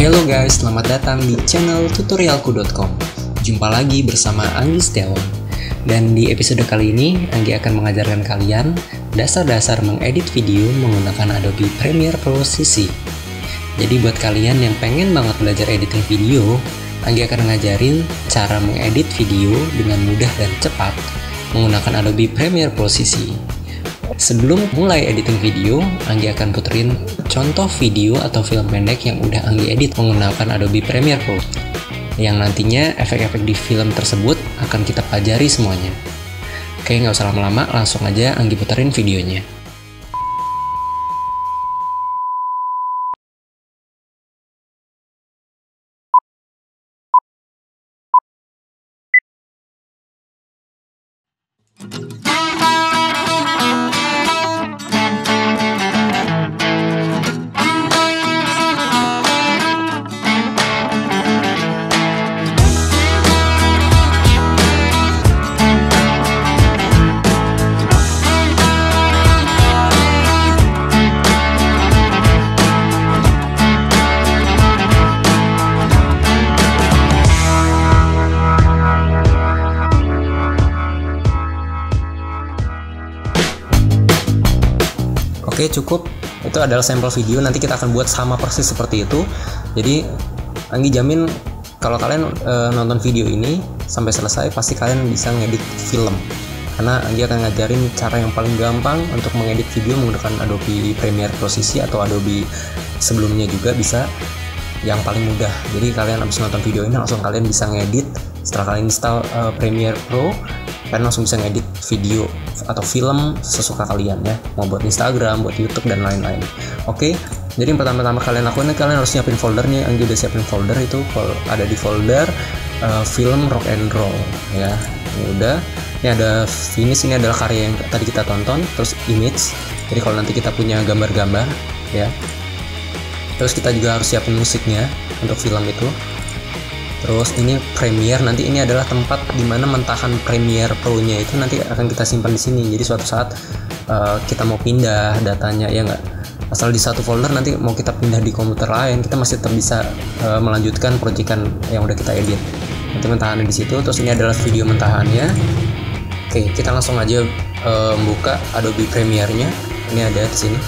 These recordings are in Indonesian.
Hello guys, selamat datang di channel tutorialku.com. Jumpa lagi bersama Anggi Setiawan. Dan di episode kali ini, Anggi akan mengajarkan kalian dasar-dasar mengedit video menggunakan Adobe Premiere Pro CC. Jadi buat kalian yang pengen banget belajar editing video, Anggi akan ngajarin cara mengedit video dengan mudah dan cepat menggunakan Adobe Premiere Pro CC. Sebelum mulai editing video, Anggi akan puterin contoh video atau film pendek yang udah Anggi edit menggunakan Adobe Premiere Pro, yang nantinya efek-efek di film tersebut akan kita pelajari semuanya. Oke, nggak usah lama-lama, langsung aja Anggi puterin videonya. Oke, cukup. Itu adalah sampel video. Nanti kita akan buat sama persis seperti itu. Jadi Anggi jamin kalau kalian nonton video ini sampai selesai, pasti kalian bisa ngedit film. Karena Anggi akan ngajarin cara yang paling gampang untuk mengedit video menggunakan Adobe Premiere Pro CC atau Adobe sebelumnya juga bisa, yang paling mudah. Jadi kalian habis nonton video ini langsung kalian bisa ngedit. Setelah kalian install Premiere Pro, kalian langsung bisa ngedit video atau film sesuka kalian ya, mau buat Instagram, buat YouTube dan lain-lain. Oke, jadi yang pertama-tama kalian lakuin, kalian harus siapin foldernya. Anggi udah siapin folder, itu ada di folder film rock and roll ya. Ini udah, ini ada finish, ini adalah karya yang tadi kita tonton, terus image. Jadi kalau nanti kita punya gambar-gambar ya, terus kita juga harus siapin musiknya untuk film itu. Terus ini Premiere, nanti ini adalah tempat dimana mentahan Premiere Pro-nya itu nanti akan kita simpan di sini. Jadi suatu saat kita mau pindah datanya ya nggak, asal di satu folder, nanti mau kita pindah di komputer lain, kita masih tetap bisa melanjutkan proyekan yang udah kita edit. Nanti mentahannya di situ. Terus ini adalah video mentahannya. Oke, kita langsung aja buka Adobe Premiere-nya. Ini ada di sini.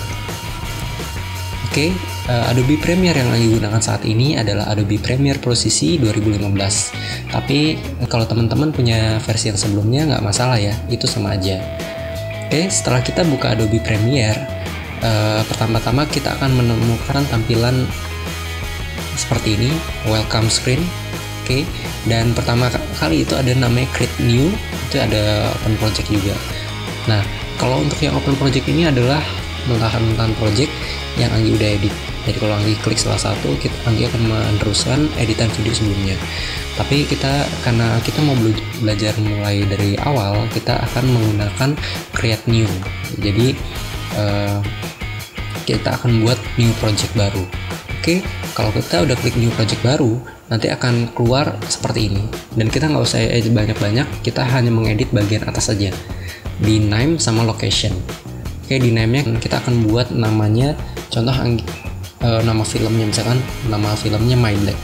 Oke, Adobe Premiere yang lagi gunakan saat ini adalah Adobe Premiere Pro CC 2015. Tapi kalau teman-teman punya versi yang sebelumnya nggak masalah ya, itu sama aja. Oke, setelah kita buka Adobe Premiere, pertama-tama kita akan menemukan tampilan seperti ini, welcome screen. Oke, dan pertama kali itu ada namanya create new, itu ada open project juga. Nah, kalau untuk yang open project ini adalah mentahan project yang Anggi udah edit. Jadi kalau Anggi klik salah satu, Anggi akan meneruskan editan video sebelumnya. Tapi karena kita mau belajar mulai dari awal, kita akan menggunakan create new. Jadi kita akan buat new project baru. Oke, kalau kita udah klik new project baru, nanti akan keluar seperti ini. Dan kita nggak usah edit banyak-banyak, kita hanya mengedit bagian atas saja, di name sama location. Oke, di name-nya kita akan buat namanya, contoh nama filmnya, misalkan nama filmnya My Black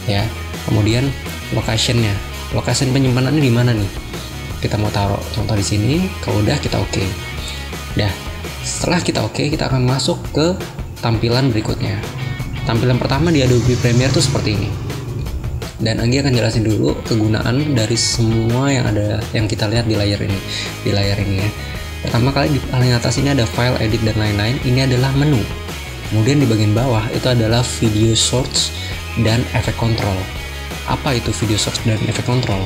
ya. Kemudian location-nya, lokasi penyimpanannya di mana nih, kita mau taruh contoh di sini. Kalau udah kita oke. Dah, setelah kita oke, kita akan masuk ke tampilan berikutnya. Tampilan pertama di Adobe Premiere itu seperti ini. Dan Anggi akan jelasin dulu kegunaan dari semua yang kita lihat di layar ini ya. Pertama kali di paling atas ini ada file, edit dan lain-lain. Ini adalah menu. Kemudian di bagian bawah itu adalah video source dan efek control. Apa itu video source dan efek control?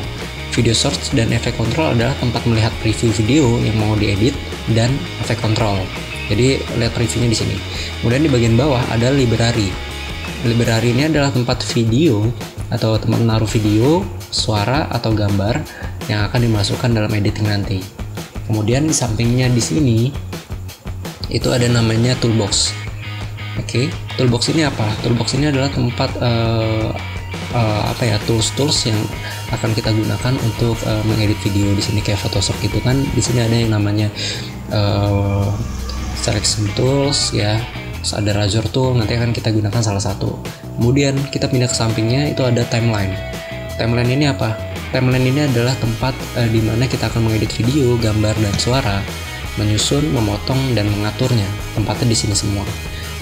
Video source dan efek control adalah tempat melihat preview video yang mau diedit dan efek control. Jadi lihat previewnya di sini. Kemudian di bagian bawah ada library. Library ini adalah tempat video atau tempat menaruh video, suara atau gambar yang akan dimasukkan dalam editing nanti. Kemudian di sampingnya di sini itu ada namanya toolbox. Oke, toolbox ini apa? Toolbox ini adalah tempat tools yang akan kita gunakan untuk mengedit video. Di sini kayak Photoshop gitu kan. Di sini ada yang namanya selection tools ya, terus ada razor tool, nanti akan kita gunakan salah satu. Kemudian kita pindah ke sampingnya, itu ada timeline. Timeline ini apa? Timeline ini adalah tempat di mana kita akan mengedit video, gambar, dan suara, menyusun, memotong, dan mengaturnya. Tempatnya di sini semua.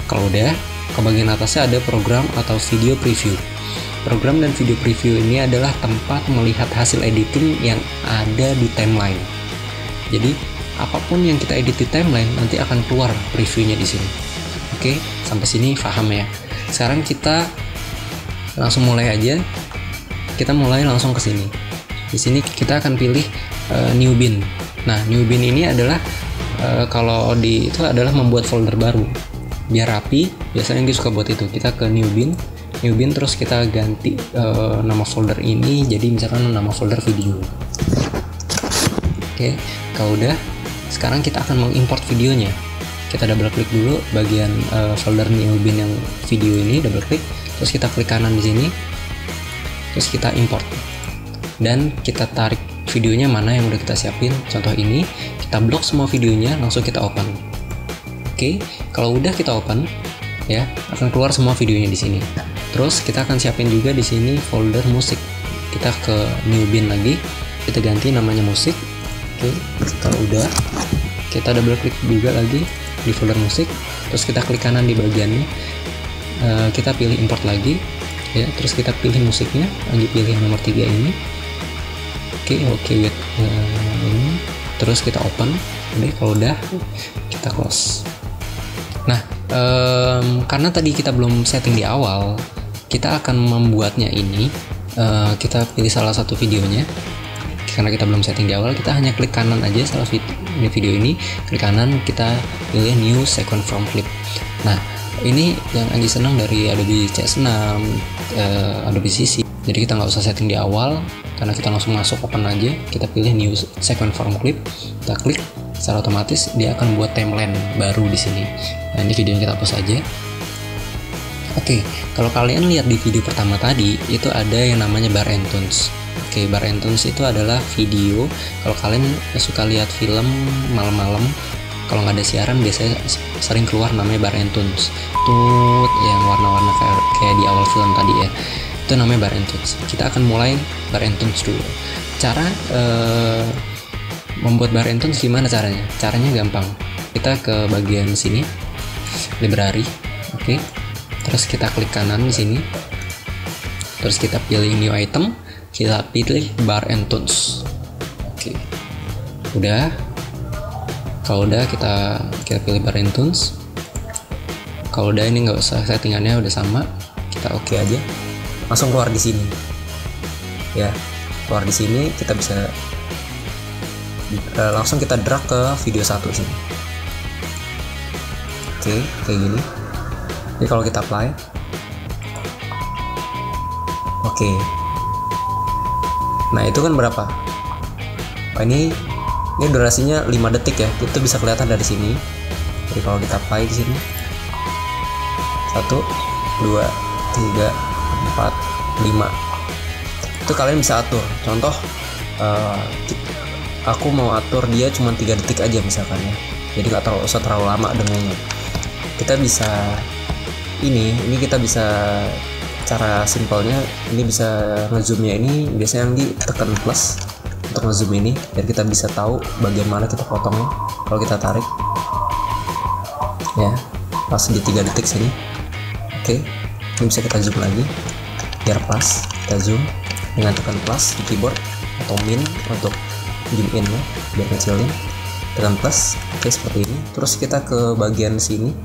Kalau udah, ke bagian atasnya ada program atau video preview. Program dan video preview ini adalah tempat melihat hasil editing yang ada di timeline. Jadi, apapun yang kita edit di timeline nanti akan keluar previewnya di sini. Oke, sampai sini paham ya. Sekarang kita langsung mulai aja. Kita mulai langsung ke sini. Di sini kita akan pilih new bin. Nah, new bin ini adalah kalau di itu adalah membuat folder baru. Biar rapi, biasanya yang suka buat itu. Kita ke new bin, terus kita ganti nama folder ini jadi misalkan nama folder video. Oke, kalau udah, sekarang kita akan mengimport videonya. Kita double klik dulu bagian folder new bin yang video ini, double klik, terus kita klik kanan di sini. Terus kita import dan kita tarik videonya mana yang udah kita siapin. Contoh ini, kita blok semua videonya, langsung kita open. Oke, kalau udah kita open ya, akan keluar semua videonya di sini. Terus kita akan siapin juga di sini folder musik. Kita ke new bin lagi, kita ganti namanya musik. Oke, kalau udah, kita double klik juga lagi di folder musik. Terus kita klik kanan di bagiannya, kita pilih import lagi. Ya, terus kita pilih musiknya, lanjut pilih nomor 3 ini. Oke, wait, ini. Terus kita open. Udah, kalau udah kita close. Nah, karena tadi kita belum setting di awal, kita akan membuatnya ini. Kita pilih salah satu videonya. Karena kita belum setting di awal, kita hanya klik kanan aja salah video ini. Klik kanan, kita pilih new second from clip. Nah, ini yang Anggi senang dari Adobe CS6, Adobe CC. Jadi kita nggak usah setting di awal, karena kita langsung masuk open aja. Kita pilih new second from clip, kita klik, secara otomatis dia akan buat timeline baru di sini. Nah, ini videonya kita hapus aja. Oke, kalau kalian lihat di video pertama tadi, itu ada yang namanya bar and tunes. Oke, bar and tunes itu adalah video. Kalau kalian suka lihat film malam-malam, kalau nggak ada siaran biasanya sering keluar namanya bar and tunes. Tut yang warna-warna kayak di awal film tadi ya. Itu namanya bar and tunes. Kita akan mulai bar and tunes dulu. Cara membuat bar and tunes gimana caranya? Caranya gampang. Kita ke bagian sini, library. Oke. Terus kita klik kanan di sini. Terus kita pilih new item, kita pilih bar and tunes. Oke. Udah. Kalau udah kita pilih bar and tunes. Kalau udah ini nggak usah settingannya udah sama, kita oke aja. Langsung keluar di sini. Ya, keluar di sini kita bisa langsung kita drag ke video 1 sini. Oke, kayak gini. Jadi kalau kita apply, oke. Nah itu kan berapa? Ini durasinya 5 detik ya. Itu bisa kelihatan dari sini. Jadi kalau kita apply di sini, 1, 2, 3, 4, 5. Itu kalian bisa atur. Contoh, aku mau atur dia cuma 3 detik aja misalkan ya. Jadi nggak usah terlalu lama dengannya. Kita bisa ini kita bisa, cara simpelnya ini bisa ngezoomnya ini biasanya yang ditekan plus untuk ngezoom ini, biar kita bisa tahu bagian mana kita potongnya. Kalau kita tarik ya pas di 3 detik sini. Oke, ini bisa kita zoom lagi biar pas. Kita zoom dengan tekan plus di keyboard atau min untuk zoom in ya, biar kecilin. Tekan plus, oke seperti ini. Terus kita ke bagian sini,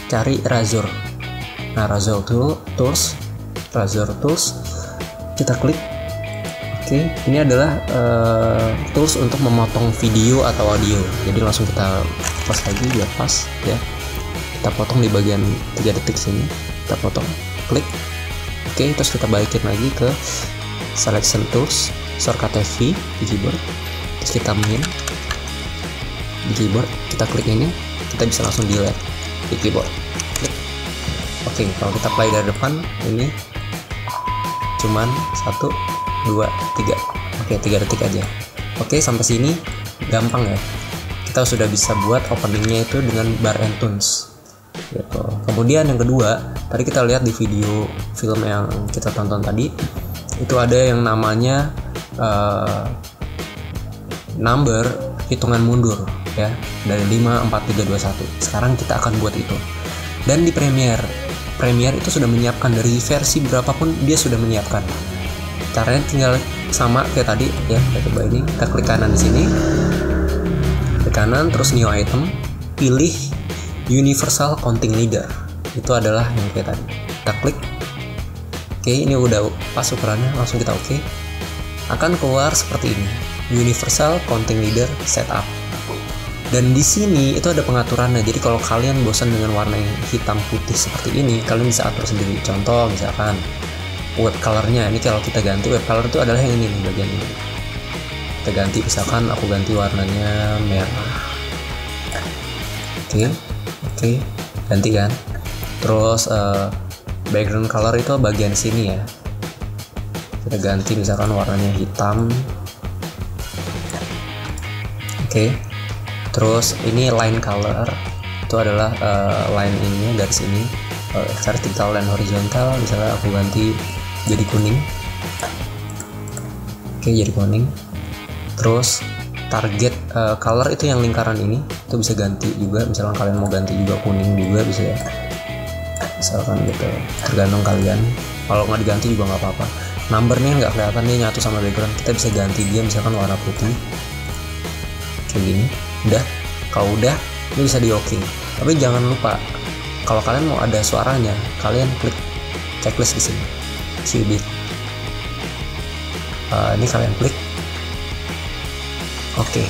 cari razor. Nah, razor tools, kita klik. Oke, ini adalah tools untuk memotong video atau audio. Jadi langsung kita pas lagi biar pas ya. Kita potong di bagian 3 detik sini. Kita potong, klik. Oke, terus kita balikin lagi ke selection tools, shortcut V di keyboard. Terus kita min di keyboard, kita klik ini, kita bisa langsung delete di keyboard. Klik. Oke, kalau kita play dari depan ini cuman 1, 2, 3. Oke, 3 detik aja. Oke, sampai sini gampang ya. Kita sudah bisa buat openingnya itu dengan bar and tunes. gitu. Kemudian yang kedua, tadi kita lihat di video film yang kita tonton tadi, itu ada yang namanya number hitungan mundur ya, dari 5, 4, 3, 2, 1. Sekarang kita akan buat itu. Dan di Premiere itu sudah menyiapkan dari versi berapapun, dia sudah menyiapkan. Caranya tinggal sama kayak tadi ya. Kita coba ini, kita klik kanan di sini. Klik kanan terus new item, pilih Universal Counting Leader. Itu adalah yang kayak tadi. Kita klik. Oke, ini udah pas ukurannya, langsung kita oke. Akan keluar seperti ini. Universal Counting Leader Setup. Dan di sini itu ada pengaturannya. Jadi kalau kalian bosan dengan warna yang hitam putih seperti ini, kalian bisa atur sendiri. Contoh misalkan web colornya, ini kalau kita ganti web color itu adalah yang ini nih, bagian ini. Kita ganti, misalkan aku ganti warnanya merah. Oke, ganti kan. Terus background color itu bagian sini ya. Kita ganti misalkan warnanya hitam. Oke. Terus ini line color itu adalah line ininya, garis ini, vertical dan horizontal. Misalnya aku ganti jadi kuning. Oke, jadi kuning. Terus target color itu yang lingkaran ini itu bisa ganti juga. Misalkan kalian mau ganti juga kuning juga bisa ya, misalkan gitu, tergantung kalian. Kalau nggak diganti juga nggak apa-apa. Numbernya nggak kelihatan, dia nyatu sama background. Kita bisa ganti dia misalkan warna putih kayak gini. Udah, kalau udah ini bisa di oke. Tapi jangan lupa, kalau kalian mau ada suaranya, kalian klik checklist di sini, Qubit. Ini kalian klik. Oke,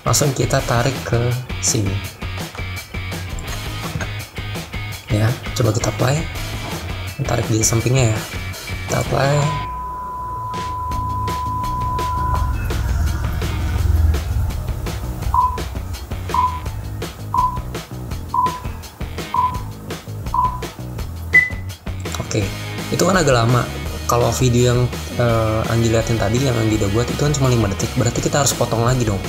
langsung kita tarik ke sini. Ya, coba kita play. Tarik di sampingnya ya. Kita play. Oke, itu kan agak lama. Kalau video yang Anggi liatin tadi, yang Anggi udah buat itu kan cuma 5 detik. Berarti kita harus potong lagi dong.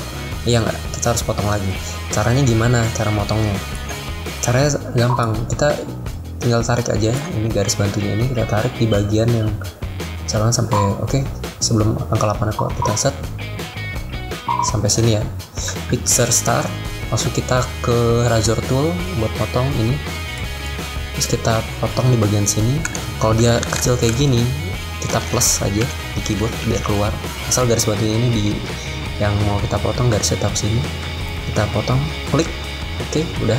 Iya nggak? Kita harus potong lagi. Caranya gimana? Cara motongnya? Caranya gampang. Kita tinggal tarik aja. Ini garis bantunya ini kita tarik di bagian yang misalkan sampai sebelum angka 8 aku kita set sampai sini ya. Picture start. Langsung kita ke razor tool buat potong ini. Terus kita potong di bagian sini. Kalau dia kecil kayak gini, kita plus aja di keyboard biar keluar. Asal garis bantunya ini di yang mau kita potong, garisnya tetap sini. Kita potong, klik. Oke, udah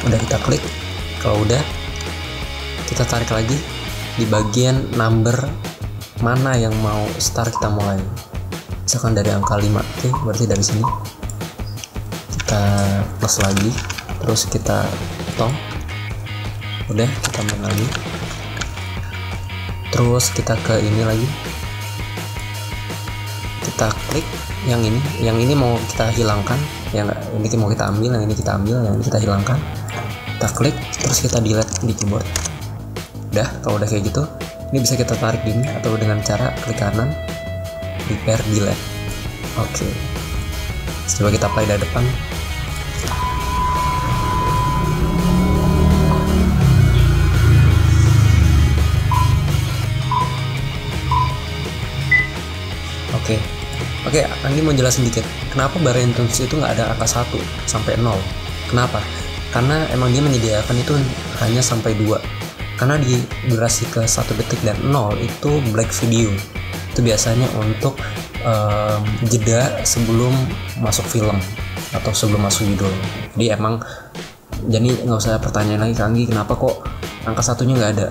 kita klik. Kalau udah, kita tarik lagi di bagian number mana yang mau start kita mulai. Misalkan dari angka 5, oke, berarti dari sini kita plus lagi, terus kita potong. Udah, kita main lagi. Terus kita ke ini lagi. Kita klik yang ini mau kita hilangkan, yang ini mau kita ambil, yang ini kita ambil, yang ini kita hilangkan. Kita klik, terus kita delete di keyboard. Udah, kalau udah kayak gitu, ini bisa kita tarik gini atau dengan cara klik kanan, repair, delete. Oke. Coba kita play dari depan. Oke, Anggi mau jelasin dikit. Kenapa Barentons itu nggak ada angka 1 sampai 0? Kenapa? Karena emang dia menyediakan itu hanya sampai 2. Karena di durasi ke 1 detik dan 0 itu black video. Itu biasanya untuk jeda sebelum masuk film atau sebelum masuk judul. Jadi nggak usah pertanyaan lagi ke Anggi kenapa kok angka 1-nya nggak ada.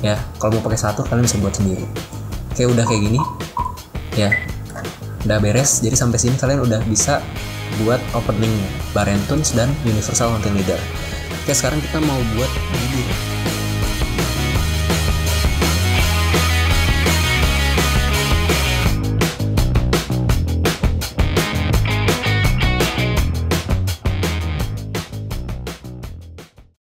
Ya, kalau mau pakai 1 kalian bisa buat sendiri. Oke, udah kayak gini. Ya, udah beres. Jadi sampai sini kalian udah bisa buat opening Barentons dan Universal Counting Leader. Oke, sekarang kita mau buat judul.